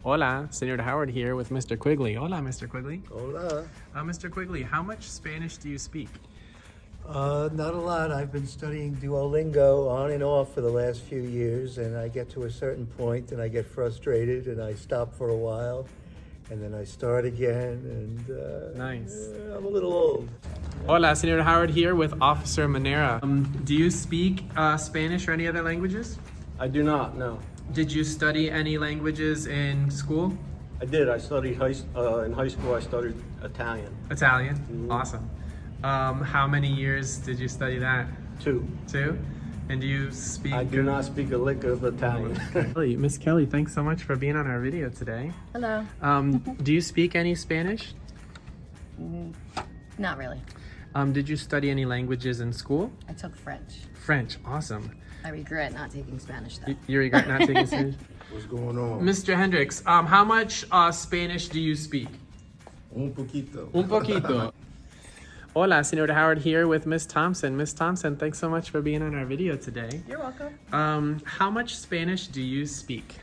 Hola, Señor Howard here with Mr. Quigley. Hola, Mr. Quigley. Hola. Mr. Quigley, how much Spanish do you speak? Not a lot. I've been studying Duolingo on and off for the last few years, and I get to a certain point and I get frustrated and I stop for a while and then I start again and Nice. I'm a little old. Hola, Señor Howard here with Officer Manera. Do you speak Spanish or any other languages? I do not, no. Did you study any languages in school? I did. I studied in high school. I studied Italian. Italian? Awesome. How many years did you study that? 2. 2? And do you speak? I do not speak a lick of Italian. Miss Kelly, thanks so much for being on our video today. Hello. Do you speak any Spanish? Not really. Did you study any languages in school? I took French. French, awesome. I regret not taking Spanish though. You regret not taking Spanish? What's going on? Mr. Hendricks, how much Spanish do you speak? Un poquito. Un poquito. Hola, Señor Howard here with Miss Thompson. Miss Thompson, thanks so much for being on our video today. You're welcome. How much Spanish do you speak?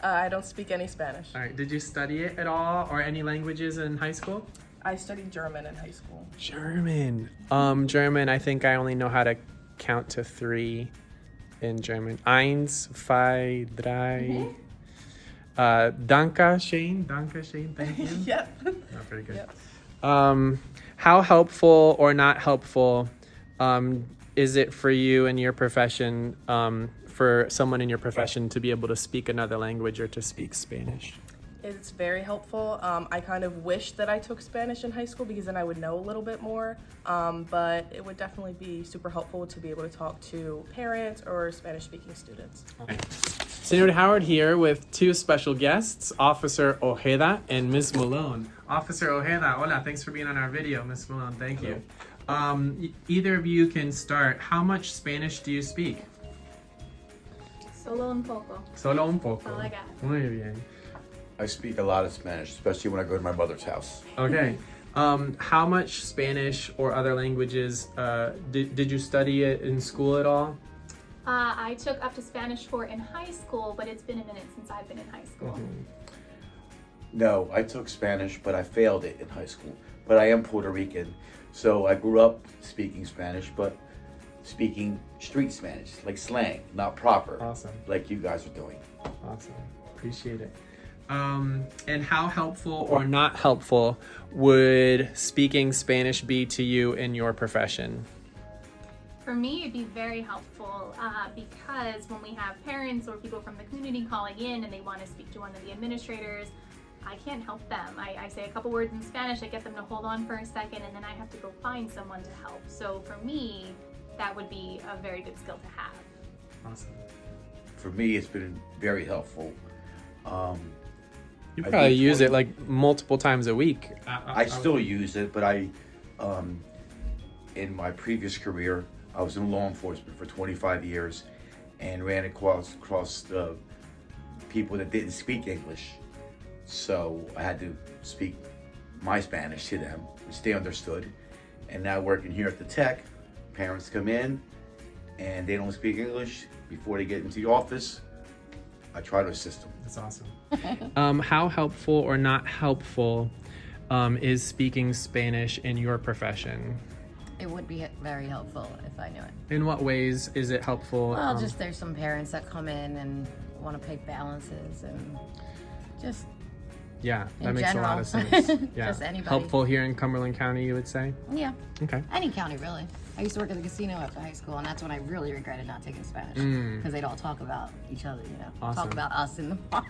I don't speak any Spanish. All right, did you study it at all or any languages in high school? I studied German in high school. German. German, I think I only know how to count to 3 in German. Eins, zwei, drei. Danke schön. Danke schön, thank you. Yep. Not very good. Yep. How helpful or not helpful is it for you in your profession, for someone in your profession to be able to speak another language or to speak Spanish? It's very helpful. I kind of wish that I took Spanish in high school because then I would know a little bit more. But it would definitely be super helpful to be able to talk to parents or Spanish-speaking students. Señor Howard here with 2 special guests, Officer Ojeda and Ms. Malone. Officer Ojeda, hola, thanks for being on our video. Ms. Malone, thank you. Either of you can start. How much Spanish do you speak? Solo un poco. Solo un poco. All I got. Muy bien. I speak a lot of Spanish, especially when I go to my mother's house. Okay. How much Spanish or other languages did you study it in school at all? I took up to Spanish 4 in high school, but it's been a minute since I've been in high school. No, I took Spanish, but I failed it in high school. But I am Puerto Rican, so I grew up speaking Spanish, but speaking street Spanish, like slang, not proper. Awesome. Like you guys are doing. Awesome. Appreciate it. And how helpful or not helpful would speaking Spanish be to you in your profession? For me, it'd be very helpful because when we have parents or people from the community calling in and they want to speak to one of the administrators, I can't help them. I say a couple words in Spanish, I get them to hold on for a second, and then I have to go find someone to help. So for me, that would be a very good skill to have. Awesome. For me, it's been very helpful. You probably use it like multiple times a week. I still use it, but in my previous career, I was in law enforcement for 25 years and ran across people that didn't speak English. So I had to speak my Spanish to them, which they understood. And now working here at the Tech, parents come in and they don't speak English. Before they get into the office, I try to assist them. That's awesome. How helpful or not helpful is speaking Spanish in your profession? It would be very helpful if I knew it. In what ways is it helpful? Well, just there's some parents that come in and want to pay balances and just yeah, that in makes general. a lot of sense. Yeah. Just anybody. Helpful here in Cumberland County, you would say? Yeah. Okay. Any county, really. I used to work at the casino after high school, and that's when I really regretted not taking Spanish because they'd all talk about each other, you know, Awesome. talk about us in the bar.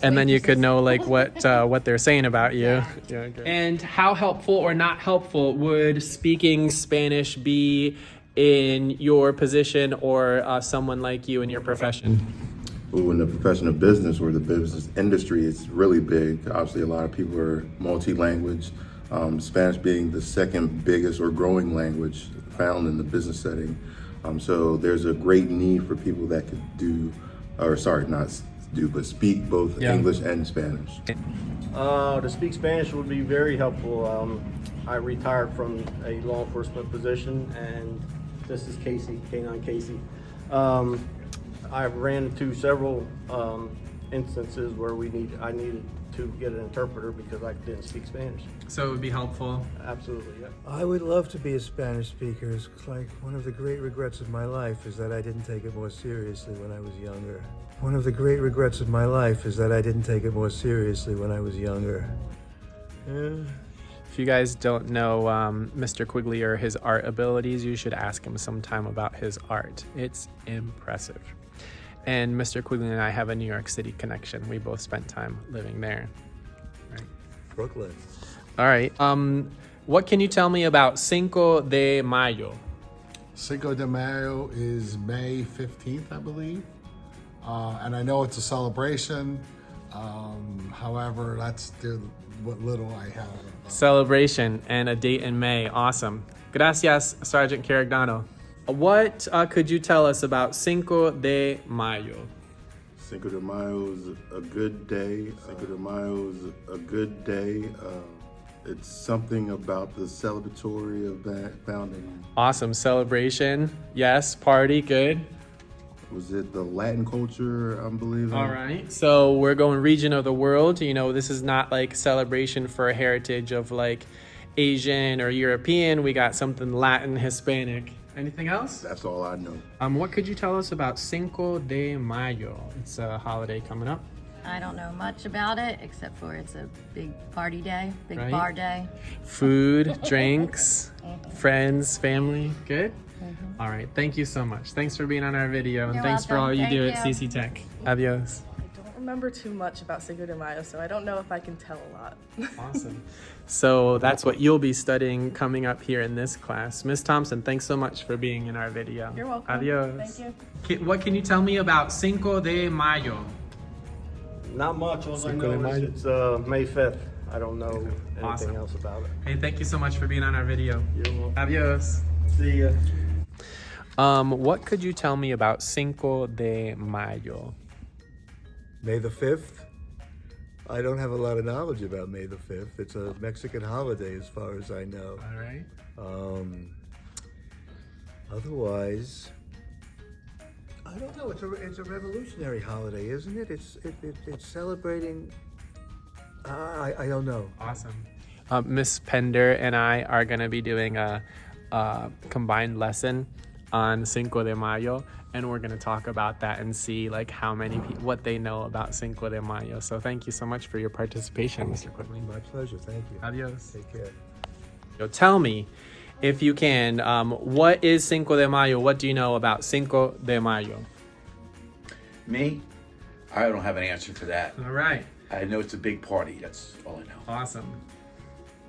And then you could know like what they're saying about you. Yeah. Yeah, okay. And how helpful or not helpful would speaking Spanish be in your position or someone like you in your profession? Ooh, in the profession of business or the business industry, it's really big. Obviously, a lot of people are multi-language. Spanish being the second biggest or growing language found in the business setting. So there's a great need for people that could but speak both English and Spanish. To speak Spanish would be very helpful. I retired from a law enforcement position, and this is Casey, K9 Casey. I ran into several instances where I needed to get an interpreter because I didn't speak Spanish. So it would be helpful. Absolutely, yeah. I would love to be a Spanish speaker. It's like one of the great regrets of my life is that I didn't take it more seriously when I was younger. One of the great regrets of my life is that I didn't take it more seriously when I was younger. If you guys don't know Mr. Quigley or his art abilities, you should ask him sometime about his art. It's impressive. And Mr. Quigley and I have a New York City connection. We both spent time living there. Right. Brooklyn. All right. What can you tell me about Cinco de Mayo? Cinco de Mayo is May 15th, I believe. And I know it's a celebration. However, that's what little I have. Celebration and a date in May. Awesome. Gracias, Sergeant Caragdano. What could you tell us about Cinco de Mayo? Cinco de Mayo is a good day. Cinco de Mayo is a good day. It's something about the celebratory of that founding. Awesome. Celebration. Yes. Party. Good. Was it the Latin culture, I'm believing? All right. So we're going region of the world. You know, this is not like celebration for a heritage of like Asian or European. We got something Latin, Hispanic. Anything else? That's all I know. What could you tell us about Cinco de Mayo? It's a holiday coming up. I don't know much about it except for it's a big party day, big Right. bar day. Food, drinks, friends, family. Good? All right. Thank you so much. Thanks for being on our video. And You're thanks for welcome. all you Thank do you. at CCTEC. Adios. I don't remember too much about Cinco de Mayo, so I don't know if I can tell a lot. Awesome. So that's what you'll be studying coming up here in this class. Miss Thompson, thanks so much for being in our video. You're welcome. Adios. Thank you. What can you tell me about Cinco de Mayo? Not much. All I Cinco de know is Mayo. it's May 5th. I don't know anything Awesome. else about it. Hey, thank you so much for being on our video. You're welcome. Adios. See ya. What could you tell me about Cinco de Mayo? May the 5th? I don't have a lot of knowledge about May the 5th. It's a Mexican holiday as far as I know. All right. Otherwise, I don't know. It's a revolutionary holiday, isn't it? It's celebrating. I don't know. Awesome. Miss Pender and I are going to be doing a combined lesson on Cinco de Mayo, and we're going to talk about that and see like how many people, what they know about Cinco de Mayo. So thank you so much for your participation, Mr. Quigley. My pleasure. Thank you. Adios. Take care. So tell me, if you can, what is Cinco de Mayo? What do you know about Cinco de Mayo? Me? I don't have an answer for that. All right. I know it's a big party. That's all I know. Awesome.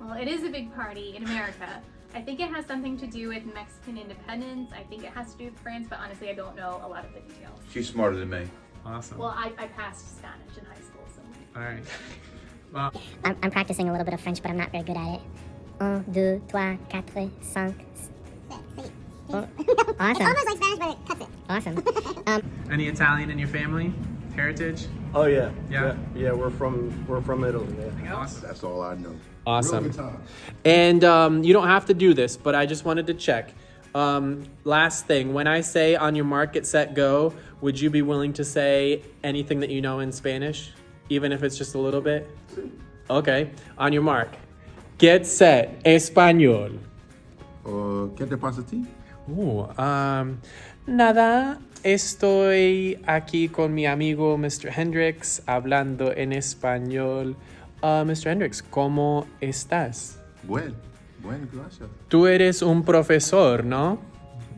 Well, it is a big party in America. I think it has something to do with Mexican independence. I think it has to do with France, but honestly, I don't know a lot of the details. She's smarter than me. Awesome. Well, I passed Spanish in high school, so. All right. Well, I'm practicing a little bit of French, but I'm not very good at it. 1, 2, 3, 4, 5. Oh, awesome. It's almost like Spanish, but it cuts it. Awesome. any Italian in your family? Heritage? Oh yeah. Yeah. Yeah. We're from Italy. Yeah. Anything else? That's all I know. Awesome. Real good time. And you don't have to do this, but I just wanted to check. Last thing, when I say on your mark, get set, go, would you be willing to say anything that you know in Spanish, even if it's just a little bit? Okay. On your mark, get set, español. ¿Qué te pasa a ti? Nada, estoy aquí con mi amigo Mr. Hendricks hablando en español. Mr. Hendricks, ¿cómo estás? Bueno, gracias. Tú eres un profesor, ¿no?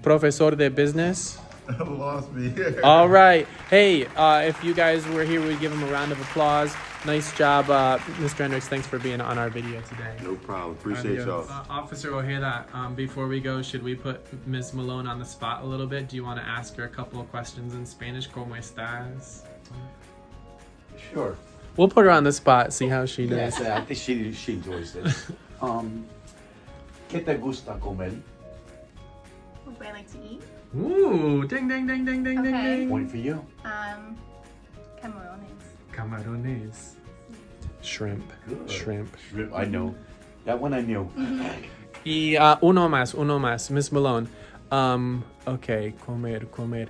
Profesor de business. Lost me here. All right. Hey, if you guys were here, we'd give him a round of applause. Nice job, Mr. Hendricks. Thanks for being on our video today. No problem. Appreciate y'all. Officer Ojeda, before we go, should we put Ms. Malone on the spot a little bit? Do you want to ask her a couple of questions in Spanish? ¿Cómo estás? Sure. We'll put her on the spot, see how she does. Yes, I think she enjoys this. ¿Qué te gusta comer? What do I like to eat? Ooh, ding, ding, ding, ding, ding, ding, Okay. ding. Point for you. Camarones. Camarones. Shrimp. Good. Shrimp. Shrimp, I know. That one I knew. Y uno más, Miss Malone. Okay, comer.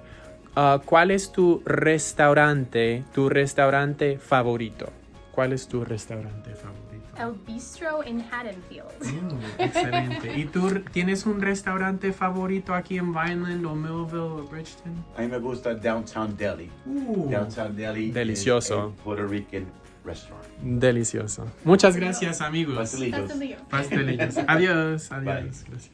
¿Cuál es tu restaurante favorito? ¿Cuál es tu restaurante favorito? El Bistro in Haddonfield. Excelente. ¿Y tú tienes un restaurante favorito aquí en Vineland o Millville o Bridgeton? A mí me gusta Downtown Deli. Downtown Deli. Delicioso. Es a Puerto Rican restaurant. Delicioso. Muchas gracias, amigos. Pastelillos. Pastelillo. Pastelillos. Adiós. Adiós. Bye. Gracias.